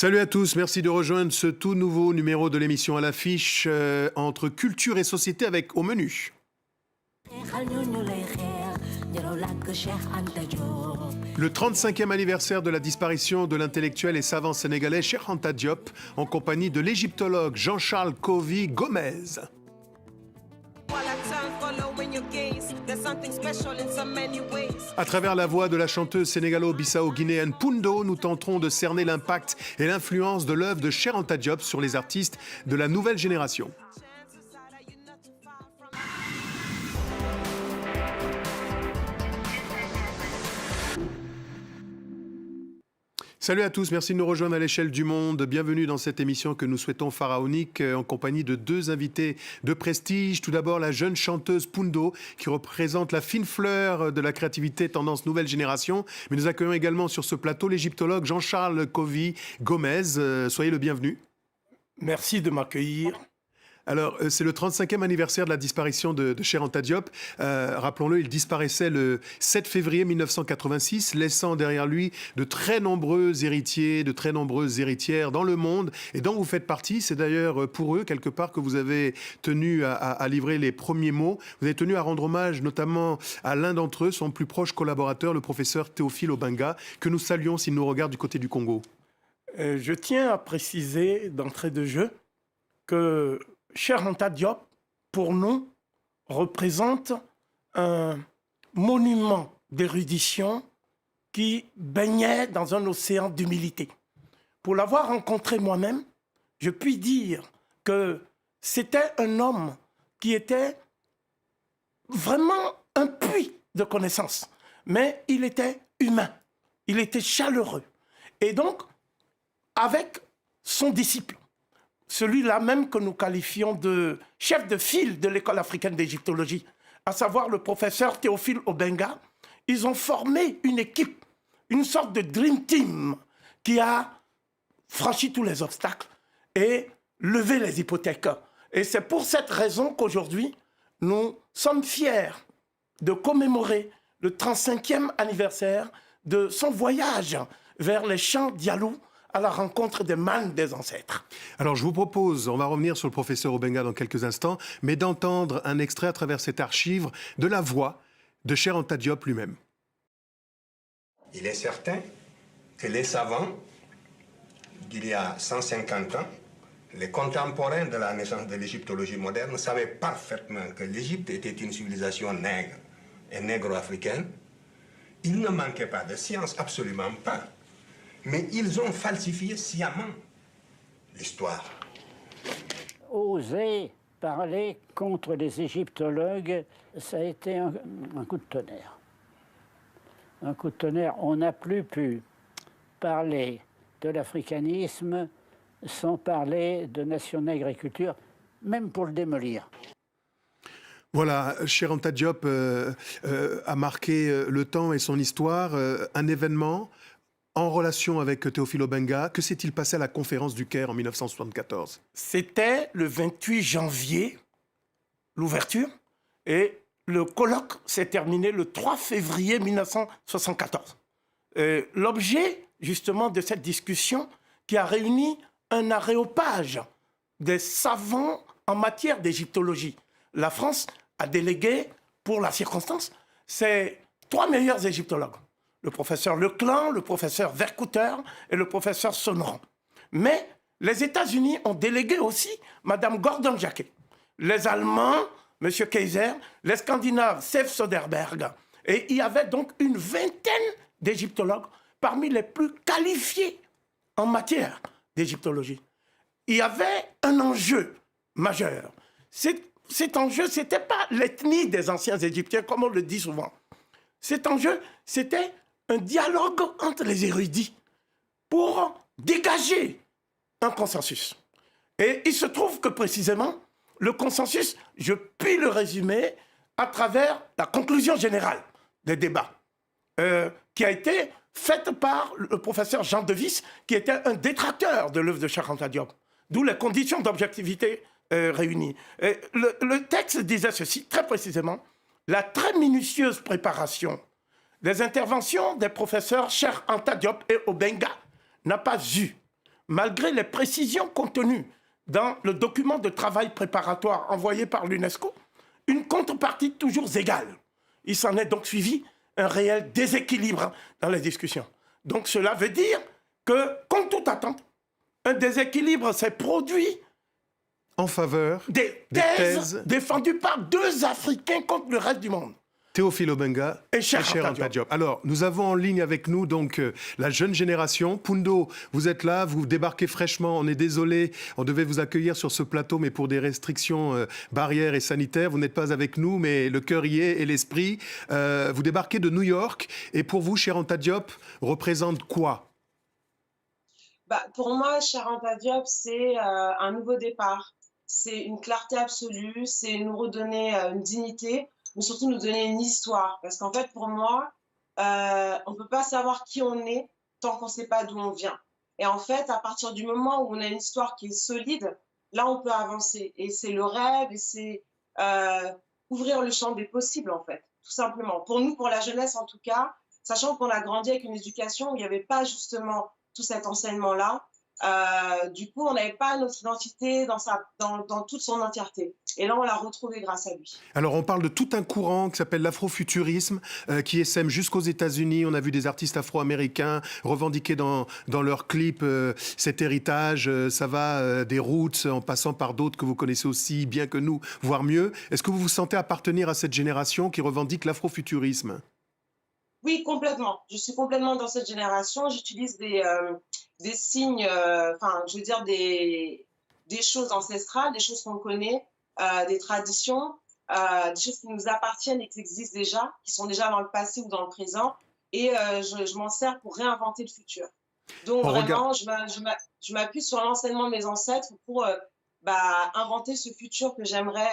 Salut à tous, merci de rejoindre ce tout nouveau numéro de l'émission À l'affiche entre culture et société avec au menu. Le 35e anniversaire de la disparition de l'intellectuel et savant sénégalais Cheikh Anta Diop en compagnie de l'égyptologue Jean-Charles Kovy Gomez. À travers la voix de la chanteuse sénégalo-bissau-guinéenne Poundo, nous tenterons de cerner l'impact et l'influence de l'œuvre de Cheikh Anta Diop sur les artistes de la nouvelle génération. Salut à tous, merci de nous rejoindre à l'échelle du monde. Bienvenue dans cette émission que nous souhaitons pharaonique en compagnie de deux invités de prestige. Tout d'abord, la jeune chanteuse Poundo qui représente la fine fleur de la créativité tendance nouvelle génération. Mais nous accueillons également sur ce plateau l'égyptologue Jean-Charles Kovy Gomez. Soyez le bienvenu. Merci de m'accueillir. Alors, c'est le 35e anniversaire de la disparition de Cheikh Anta Diop. Rappelons-le, il disparaissait le 7 février 1986, laissant derrière lui de très nombreux héritiers, de très nombreuses héritières dans le monde, et dont vous faites partie. C'est d'ailleurs pour eux, quelque part, que vous avez tenu à livrer les premiers mots. Vous avez tenu à rendre hommage notamment à l'un d'entre eux, son plus proche collaborateur, le professeur Théophile Obenga, que nous saluons s'il nous regarde du côté du Congo. Je tiens à préciser d'entrée de jeu que Cheikh Anta Diop, pour nous, représente un monument d'érudition qui baignait dans un océan d'humilité. Pour l'avoir rencontré moi-même, je puis dire que c'était un homme qui était vraiment un puits de connaissances. Mais il était humain, il était chaleureux. Et donc, avec son disciple, celui-là même que nous qualifions de chef de file de l'école africaine d'égyptologie, à savoir le professeur Théophile Obenga, ils ont formé une équipe, une sorte de dream team qui a franchi tous les obstacles et levé les hypothèques. Et c'est pour cette raison qu'aujourd'hui, nous sommes fiers de commémorer le 35e anniversaire de son voyage vers les champs d'Yalou, à la rencontre des mânes des ancêtres. Alors je vous propose, on va revenir sur le professeur Obenga dans quelques instants, mais d'entendre un extrait à travers cette archive de la voix de Cheikh Anta Diop lui-même. Il est certain que les savants d'il y a 150 ans, les contemporains de la naissance de l'égyptologie moderne, savaient parfaitement que l'Égypte était une civilisation nègre et négro-africaine. Il ne manquait pas de science, absolument pas. Mais ils ont falsifié sciemment l'histoire. Oser parler contre les égyptologues, ça a été un coup de tonnerre. Un coup de tonnerre. On n'a plus pu parler de l'africanisme sans parler de nation nègre et culture, même pour le démolir. Voilà, Cheikh Anta Diop a marqué le temps et son histoire, un événement en relation avec Théophile Obenga. Que s'est-il passé à la conférence du Caire en 1974 ? C'était le 28 janvier, l'ouverture, et le colloque s'est terminé le 3 février 1974. L'objet, justement, de cette discussion qui a réuni un aréopage des savants en matière d'égyptologie. La France a délégué, pour la circonstance, ses 3 meilleurs égyptologues. Le professeur Leclan, le professeur Vercouter et le professeur Sonneron. Mais les États-Unis ont délégué aussi Mme Gordon-Jacquet. Les Allemands, M. Kaiser, les Scandinaves, Seif Soderberg. Et il y avait donc une vingtaine d'égyptologues parmi les plus qualifiés en matière d'égyptologie. Il y avait un enjeu majeur. Cet enjeu, ce n'était pas l'ethnie des anciens Égyptiens, comme on le dit souvent. Cet enjeu, c'était un dialogue entre les érudits pour dégager un consensus. Et il se trouve que précisément, le consensus, je puis le résumer à travers la conclusion générale des débats, qui a été faite par le professeur Jean Devis, qui était un détracteur de l'œuvre de Cheikh Anta Diop, d'où les conditions d'objectivité réunies. Le texte disait ceci, très précisément: la très minutieuse préparation des interventions des professeurs Cheikh Anta Diop et Obenga n'a pas eu malgré les précisions contenues dans le document de travail préparatoire envoyé par l'UNESCO, une contrepartie toujours égale. Il s'en est donc suivi un réel déséquilibre dans les discussions. Donc cela veut dire que, contre toute attente, un déséquilibre s'est produit en faveur des thèses défendues par 2 Africains contre le reste du monde. Théophile Obenga et Cheikh Anta Diop. Alors, nous avons en ligne avec nous donc la jeune génération. Pundo, vous êtes là, vous débarquez fraîchement. On est désolé, on devait vous accueillir sur ce plateau, mais pour des restrictions barrières et sanitaires, vous n'êtes pas avec nous, mais le cœur y est et l'esprit. Vous débarquez de New York. Et pour vous, Cheikh Anta Diop représente quoi? Pour moi, Cheikh Anta Diop, c'est un nouveau départ. C'est une clarté absolue, c'est nous redonner une dignité, mais surtout nous donner une histoire. Parce qu'en fait, pour moi, on ne peut pas savoir qui on est tant qu'on ne sait pas d'où on vient. Et en fait, à partir du moment où on a une histoire qui est solide, là, on peut avancer. Et c'est le rêve, et c'est ouvrir le champ des possibles, en fait, tout simplement. Pour nous, pour la jeunesse en tout cas, sachant qu'on a grandi avec une éducation où il n'y avait pas justement tout cet enseignement-là, du coup, on n'avait pas notre identité dans toute son entièreté. Et là, on l'a retrouvée grâce à lui. Alors, on parle de tout un courant qui s'appelle l'afrofuturisme, qui essaime jusqu'aux États-Unis. On a vu des artistes afro-américains revendiquer dans leurs clips cet héritage. Ça va des Roots en passant par d'autres que vous connaissez aussi bien que nous, voire mieux. Est-ce que vous vous sentez appartenir à cette génération qui revendique l'afrofuturisme? Oui, complètement. Je suis complètement dans cette génération. J'utilise des signes, je veux dire des choses ancestrales, des choses qu'on connaît, des traditions, des choses qui nous appartiennent et qui existent déjà, qui sont déjà dans le passé ou dans le présent. Et je m'en sers pour réinventer le futur. Donc vraiment, je m'appuie sur l'enseignement de mes ancêtres pour inventer ce futur que j'aimerais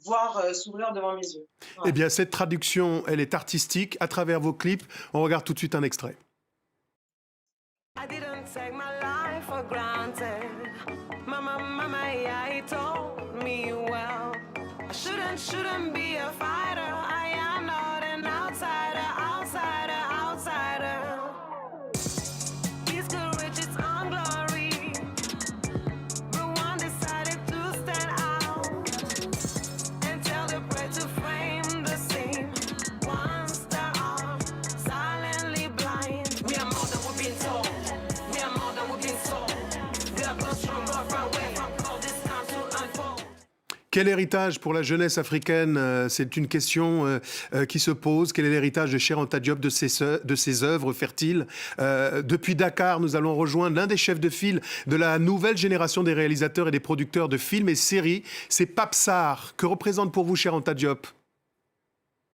voir s'ouvrir devant mes yeux. Ouais. Eh bien, cette traduction, elle est artistique à travers vos clips. On regarde tout de suite un extrait. I didn't take my life for granted. Mama, yeah, he told me well. I shouldn't be a fighter. I am not an outsider. His courage is on glory. Rwan decided to stand out and tell the pride to frame the scene. Once they are silently blind, we are more than we've been told. Quel héritage pour la jeunesse africaine? C'est une question qui se pose. Quel est l'héritage de Cheikh Anta Diop, de ses œuvres fertiles? Depuis Dakar, nous allons rejoindre l'un des chefs de file de la nouvelle génération des réalisateurs et des producteurs de films et séries. C'est Pape Sarr. Que représente pour vous Cheikh Anta Diop?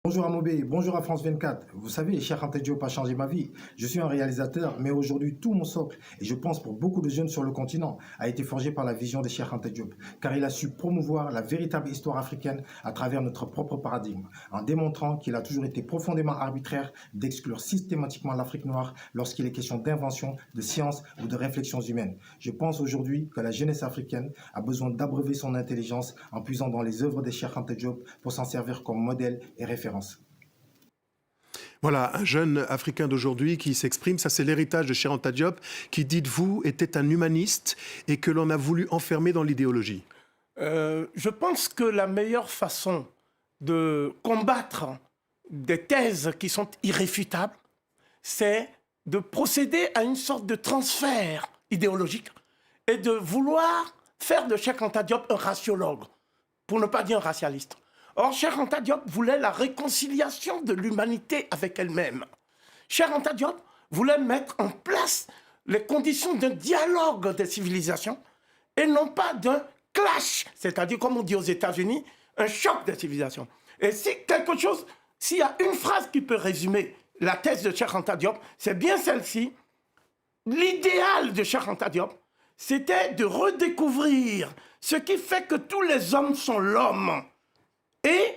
Bonjour à Mobé, bonjour à France 24. Vous savez, Cheikh Anta Diop a changé ma vie. Je suis un réalisateur, mais aujourd'hui, tout mon socle, et je pense pour beaucoup de jeunes sur le continent, a été forgé par la vision de Cheikh Anta Diop, car il a su promouvoir la véritable histoire africaine à travers notre propre paradigme, en démontrant qu'il a toujours été profondément arbitraire d'exclure systématiquement l'Afrique noire lorsqu'il est question d'invention, de science ou de réflexions humaines. Je pense aujourd'hui que la jeunesse africaine a besoin d'abreuver son intelligence en puisant dans les œuvres de Cheikh Anta Diop pour s'en servir comme modèle et référence. Voilà, un jeune Africain d'aujourd'hui qui s'exprime. Ça, c'est l'héritage de Cheikh Anta Diop, qui, dites-vous, était un humaniste et que l'on a voulu enfermer dans l'idéologie. Je pense que la meilleure façon de combattre des thèses qui sont irréfutables, c'est de procéder à une sorte de transfert idéologique et de vouloir faire de Cheikh Anta Diop un raciologue, pour ne pas dire un racialiste. Or, Cheikh Anta Diop voulait la réconciliation de l'humanité avec elle-même. Cheikh Anta Diop voulait mettre en place les conditions d'un dialogue des civilisations et non pas d'un clash, c'est-à-dire, comme on dit aux États-Unis, un choc des civilisations. Et s'il y a une phrase qui peut résumer la thèse de Cheikh Anta Diop, c'est bien celle-ci. L'idéal de Cheikh Anta Diop, c'était de redécouvrir ce qui fait que tous les hommes sont l'homme. Et,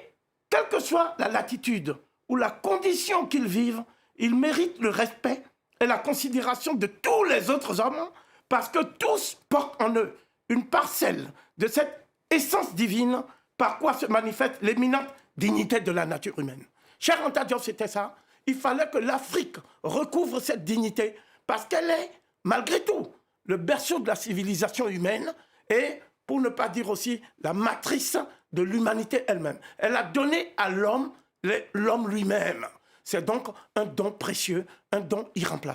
quelle que soit la latitude ou la condition qu'ils vivent, ils méritent le respect et la considération de tous les autres hommes parce que tous portent en eux une parcelle de cette essence divine par quoi se manifeste l'éminente dignité de la nature humaine. Cheikh Anta Diop, c'était ça. Il fallait que l'Afrique recouvre cette dignité parce qu'elle est, malgré tout, le berceau de la civilisation humaine et, pour ne pas dire aussi, la matrice de l'humanité elle-même. Elle a donné à l'homme l'homme lui-même. C'est donc un don précieux, un don irremplaçable.